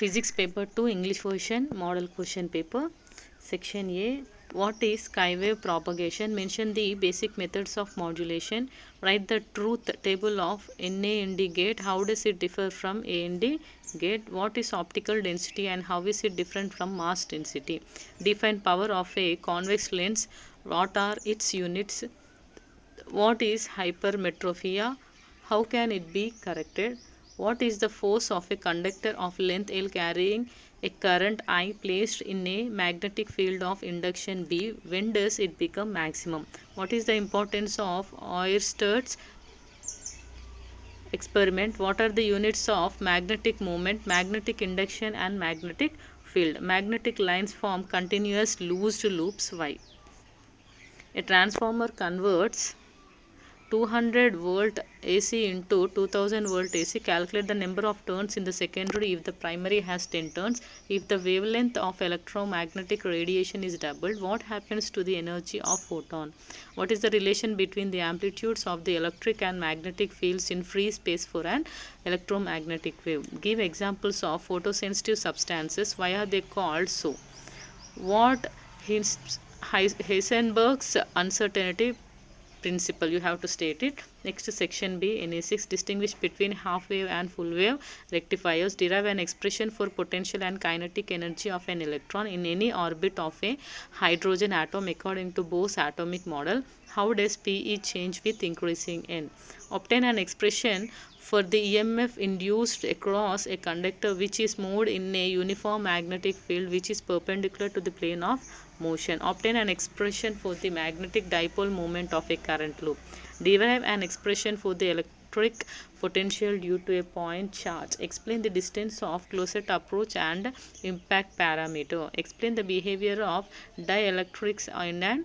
Physics paper 2 English version model question paper. Section A. What is skywave propagation? Mention the basic methods of modulation. Write the truth table of NA-ND gate. How does it differ from AND gate? What is optical density and how is it different from mass density? Define power of a convex lens. What are its units? What is hypermetropia? How can it be corrected? What is the force of a conductor of length L carrying a current I placed in a magnetic field of induction B? When does it become maximum? What is the importance of Oersted experiment? What are the units of magnetic moment, magnetic induction and magnetic field? Magnetic lines form continuous loosed loops. Why? A transformer converts 200 volt AC into 2000 volt AC. Calculate the number of turns in the secondary if the primary has 10 turns. If the wavelength of electromagnetic radiation is doubled, what happens to the energy of photon? What is the relation between the amplitudes of the electric and magnetic fields in free space for an electromagnetic wave? Give examples of photosensitive substances. Why are they called so? What Heisenberg's uncertainty principle? You have to state it. Next, section B, Na6. Distinguish between half wave and full wave rectifiers. Derive an expression for potential and kinetic energy of an electron in any orbit of a hydrogen atom according to Bohr's atomic model. How does Pe change with increasing n? Obtain an expression for the EMF induced across a conductor which is moved in a uniform magnetic field which is perpendicular to the plane of motion. Obtain an expression for the magnetic dipole moment of a current loop. Derive an expression for the electric potential due to a point charge. Explain the distance of closest approach and impact parameter. Explain the behavior of dielectrics in an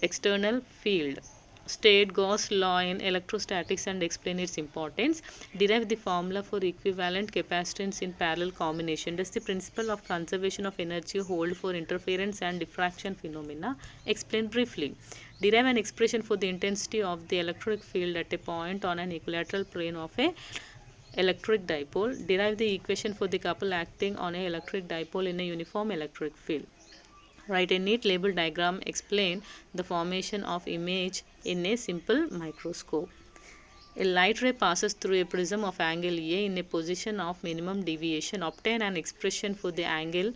external field. State Gauss law in electrostatics and explain its importance. Derive the formula for equivalent capacitance in parallel combination. Does the principle of conservation of energy hold for interference and diffraction phenomena? Explain briefly. Derive an expression for the intensity of the electric field at a point on an equilateral plane of a electric dipole. Derive the equation for the couple acting on an electric dipole in a uniform electric field. Write a neat label diagram. Explain the formation of image in a simple microscope. A light ray passes through a prism of angle A in a position of minimum deviation. Obtain an expression for the angle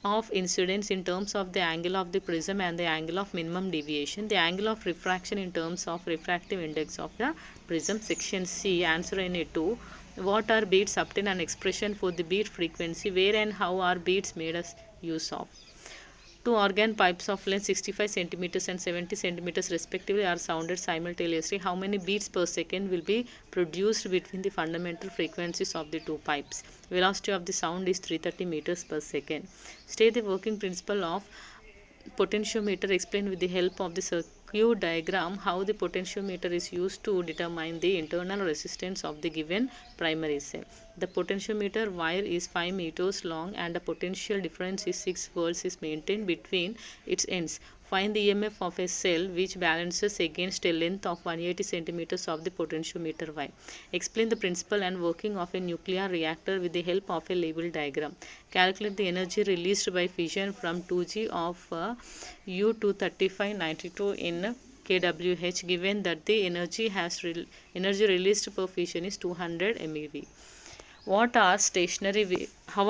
of incidence in terms of the angle of the prism and the angle of minimum deviation. The angle of refraction in terms of refractive index of the prism. Section C, answer any 2. What are beats? Obtain an expression for the beat frequency. Where and how are beats made us use of? Two organ pipes of length 65 centimeters and 70 centimeters respectively are sounded simultaneously. How many beats per second will be produced between the fundamental frequencies of the two pipes? Velocity of the sound is 330 meters per second. State the working principle of potentiometer. Explain with the help of the circuit diagram how the potentiometer is used to determine the internal resistance of the given primary cell. The potentiometer wire is 5 meters long and the potential difference is 6 volts is maintained between its ends. Find the EMF of a cell which balances against a length of 180 centimeters of the potentiometer wire. Explain the principle and working of a nuclear reactor with the help of a label diagram. Calculate the energy released by fission from 2G of U-23592 in kWh given that the energy released per fission is 200 MeV. How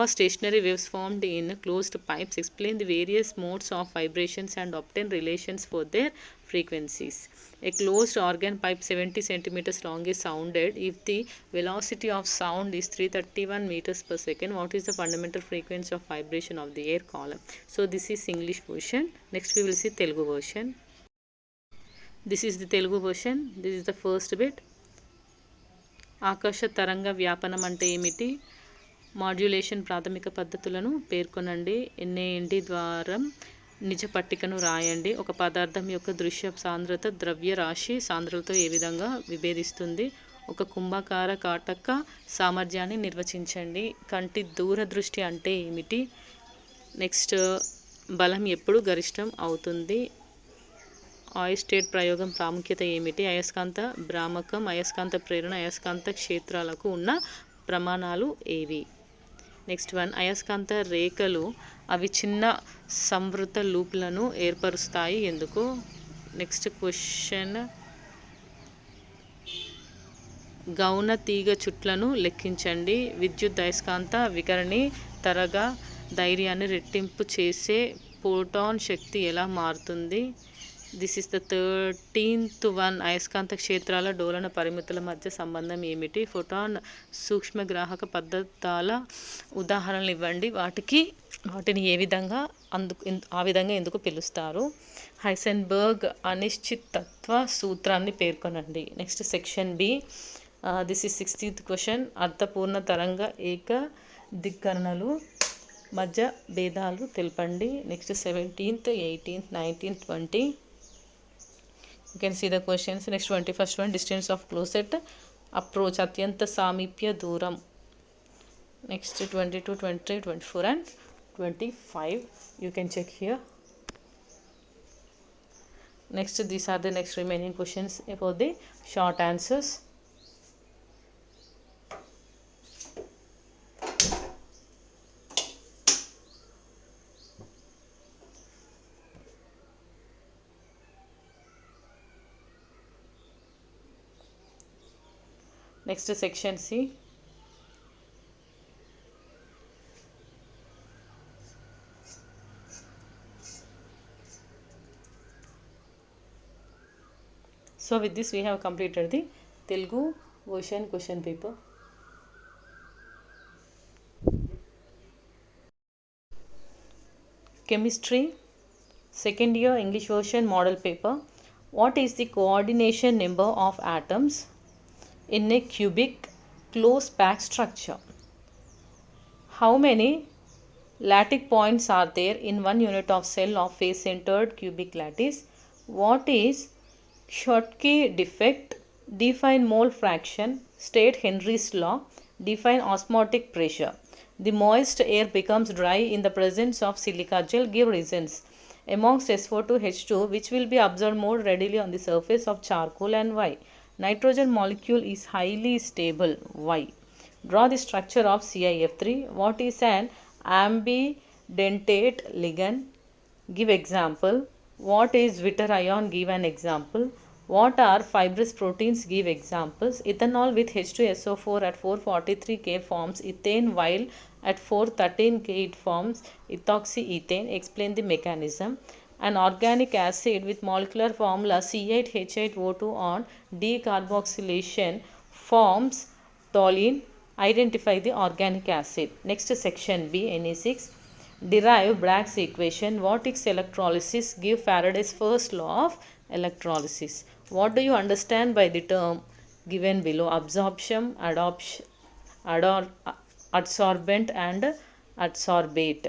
are stationary waves formed in closed pipes? Explain the various modes of vibrations and obtain relations for their frequencies. A closed organ pipe 70 centimeters long is sounded if the velocity of sound is 331 meters per second. What is the fundamental frequency of vibration of the air column? So this is English version. Next we will see Telugu version. This is the Telugu version. This is the first bit. ఆకాశ తరంగ వ్యాపనం అంటే ఏమిటి? Modulation ప్రాథమిక పద్ధతులను పేర్కొనండి. NA-ND ద్వారా నిజ పట్టికను రాయండి. ఒక పదార్థం యొక్క దృశ్య సాంద్రత ద్రవ్య రాశి సాంద్రతతో ఏ విధంగా విభేదిస్తుంది? ఒక కుంభాకార కాటక సామర్థ్యాన్ని నిర్వచించండి. కంటి దూరదృష్టి అంటే ఏమిటి? నెక్స్ట్, బలం ఎప్పుడు గరిష్టం అవుతుంది? ఆయిస్టెడ్ ప్రయోగం ప్రాముఖ్యత ఏమిటి? అయస్కాంత భ్రామకం, అయస్కాంత ప్రేరణ, అయస్కాంత క్షేత్రాలకు ఉన్న ప్రమాణాలు ఏవి? నెక్స్ట్ వన్, అయస్కాంత రేఖలు అవి చిన్న సంవృత లూప్లను ఏర్పరుస్తాయి ఎందుకు? నెక్స్ట్ క్వశ్చన్, గౌణ తీగ చుట్లను లెక్కించండి. విద్యుత్ అయస్కాంత వికరణి తరగా ధైర్యాన్ని రెట్టింపు చేసే ఫోటాన్ శక్తి ఎలా మారుతుంది? This is the 13th one. అయస్కాంత క్షేత్రాల డోలన పరిమితుల మధ్య సంబంధం ఏమిటి? ఫోటాన్ సూక్ష్మగ్రాహక పదార్థాల ఉదాహరణలు ఇవ్వండి. వాటిని ఏ విధంగా ఆ విధంగా ఎందుకు పిలుస్తారు? హైసెన్బర్గ్ అనిశ్చితత్వ సూత్రాన్ని పేర్కొనండి. Next section B. This is 16th question. అర్థపూర్ణ తరంగ ఏక దిక్కరణలు మధ్య భేదాలు తెలపండి. Next 17th, 18th, 19th, 20. You can see the questions. Next 21st one, distance of closest approach, అత్యంత సామీప్య దూరం. Next 22, 23, 24 and 25. You can check here. Next, these are the next remaining questions about the short answers. Next section C. So with this we have completed the Telugu version question paper. Chemistry second year English version model paper. What is the coordination number of atoms in a cubic close packed structure? How many lattice points are there in 1 unit of cell of face centered cubic lattice? What is Schottky defect? Define mole fraction. State Henry's law. Define osmotic pressure. The moist air becomes dry in the presence of silica gel. Give reasons. Amongst SO2H2, which will be absorbed more readily on the surface of charcoal, and why? Nitrogen molecule is highly stable. Why? Draw the structure of CIF3. What is an ambidentate ligand? Give example. What is bitter ion? Give an example. What are fibrous proteins? Give examples. Ethanol with H2SO4 at 443 K forms ethane, while at 413 K it forms ethoxyethane. Explain the mechanism. An organic acid with molecular formula C8H8O2 on decarboxylation forms toluene. Identify the organic acid. Next section B, Na6. Derive Bragg's equation. What is electrolysis? Give Faraday's first law of electrolysis. What do you understand by the term given below? Absorption, adsorbent and adsorbate.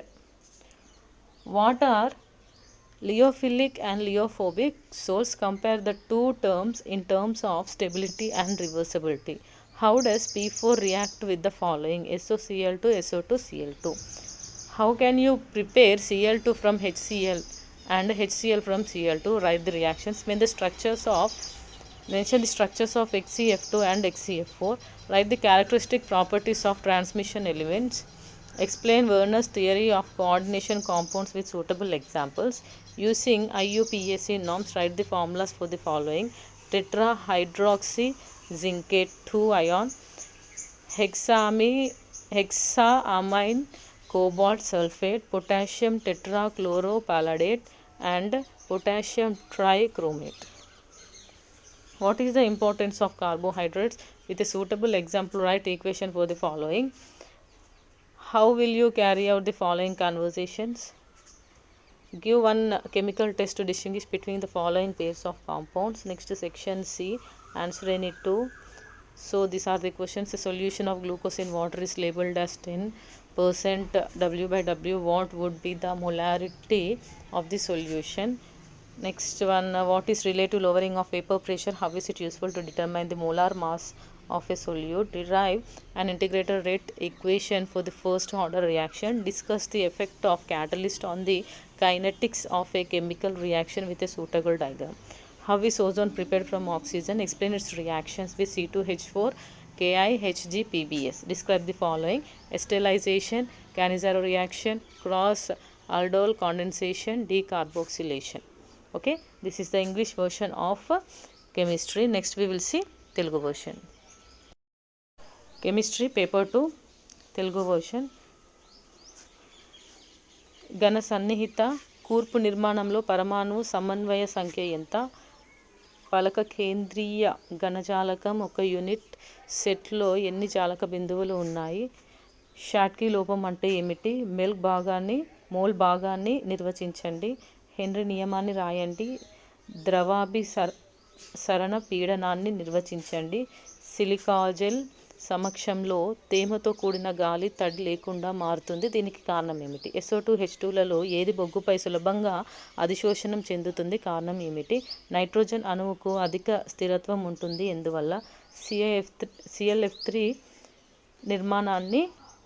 What are lyophilic and lyophobic source? Compare the two terms in terms of stability and reversibility. How does P4 react with the following? SOCl2, SO2Cl2. How can you prepare Cl2 from HCl and HCl from Cl2? Write the reactions. Mention the structures of HCF2 and HCF4. Write the characteristic properties of transmission elements. Explain Werner's theory of coordination compounds with suitable examples. Using IUPAC norms, write the formulas for the following: tetrahydroxyzincate 2 ion, hexaamine cobalt sulfate, potassium tetrachloropalladate, and potassium trichromate. What is the importance of carbohydrates? With a suitable example, write equation for the following. How will you carry out the following conversations? Give one chemical test to distinguish between the following pairs of compounds. Next section C. Answer any two. So these are the questions. The solution of glucose in water is labeled as 10% W by W. What would be the molarity of the solution? Next one, what is relative lowering of vapor pressure? How is it useful to determine the molar mass of a solute? Derive an integrated rate equation for the first order reaction. Discuss the effect of catalyst on the kinetics of a chemical reaction with a suitable diagram. How is ozone prepared from oxygen? Explain its reactions with C2H4, KIHGPBS. Describe the following: acetalization, Cannizzaro reaction, cross aldol condensation, decarboxylation. Okay, this is the English version of chemistry. Next we will see Telugu version. Chemistry paper 2 Telugu version. ఘన సన్నిహిత కూర్పు నిర్మాణంలో పరమాణు సమన్వయ సంఖ్య ఎంత? పలక కేంద్రీయ ఘనజాలకం ఒక యూనిట్ సెట్లో ఎన్ని జాలక బిందువులు ఉన్నాయి? షాట్కీ లోపం అంటే ఏమిటి? మోల్ భాగాన్ని నిర్వచించండి. హెన్రీ నియమాన్ని రాయండి. ద్రవాభిసరణ పీడనాన్ని నిర్వచించండి. సిలికాజెల్ సమక్షంలో తేమతో కూడిన గాలి తడి లేకుండా మారుతుంది. దీనికి కారణం ఏమిటి? SO2H2లలో ఏది బొగ్గుపై సులభంగా అధిశోషణం చెందుతుంది? కారణం ఏమిటి? నైట్రోజన్ అణువుకు అధిక స్థిరత్వం ఉంటుంది ఎందువల్ల? ClF3 నిర్మాణాన్ని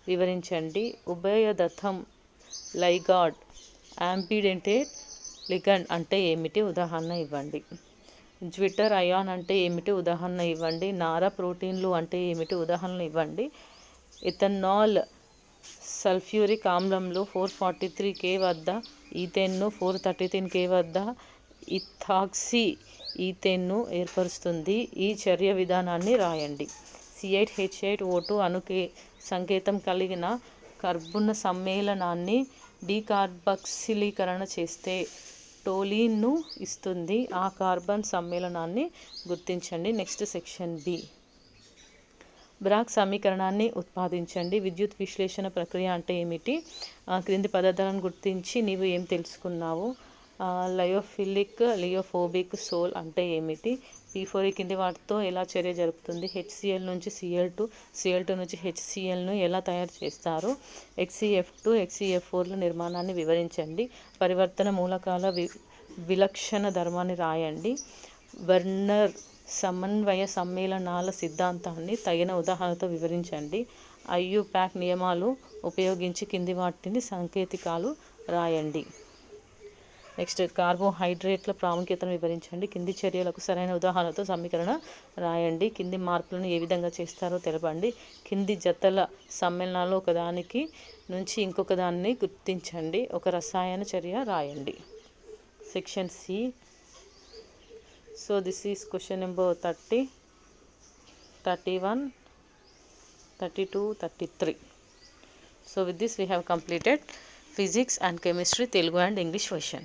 వివరించండి. ఉభయదత్తం లైగాండ్ యాంబిడెంటెడ్ లిగండ్ అంటే ఏమిటి? ఉదాహరణ ఇవ్వండి. జ్విటర్ అయాన్ అంటే ఏమిటి? ఉదాహరణ ఇవ్వండి. నార ప్రోటీన్లు అంటే ఏమిటి? ఉదాహరణ ఇవ్వండి. ఇథనాల్ సల్ఫ్యూరిక్ ఆమ్లంలో 443 K వద్ద ఈథేన్ను 433 K వద్ద ఇథాక్సీ ఈథేన్ను ఏర్పరుస్తుంది. ఈ చర్య విధానాన్ని రాయండి. C8H8O2 సంకేతం కలిగిన కర్బన సమ్మేళనాన్ని డీకార్బాక్సిలీకరణ చేస్తే టోలీన్ను ఇస్తుంది. ఆ కార్బన్ సమ్మేళనాన్ని గుర్తించండి. Next section B. బ్రాగ్ సమీకరణాన్ని ఉత్పాదించండి. విద్యుత్ విశ్లేషణ ప్రక్రియ అంటే ఏమిటి? క్రింది పదార్థాలను గుర్తించి నీవు ఏం తెలుసుకున్నావు? లయోఫిలిక్, లియోఫోబిక్ సోల్ అంటే ఏమిటి? P4 కింది వాటితో ఎలా చర్య జరుపుతుంది? HCl నుంచి Cl2, Cl2 నుంచి HClను ఎలా తయారు చేస్తారు? HCF2, HCF4ల నిర్మాణాన్ని వివరించండి. పరివర్తన మూలకాల విలక్షణ ధర్మాన్ని రాయండి. వర్నర్ సమన్వయ సమ్మేళనాల సిద్ధాంతాన్ని తగిన ఉదాహరణతో వివరించండి. IUPAC నియమాలు ఉపయోగించి కింది వాటిని సంకేతికాలు రాయండి. నెక్స్ట్ కార్బోహైడ్రేట్ల ప్రాముఖ్యతను వివరించండి. కింది చర్యలకు సరైన ఉదాహరణతో సమీకరణ రాయండి. కింది మార్పులను ఏ విధంగా చేస్తారో తెలపండి. కింది జతల సమ్మేళనాలు ఒకదానికి నుంచి ఇంకొక దాన్ని గుర్తించండి. ఒక రసాయన చర్య రాయండి. Section C. So this is question number 30, 31, 32, 33. So with this we have completed physics and chemistry Telugu and English version.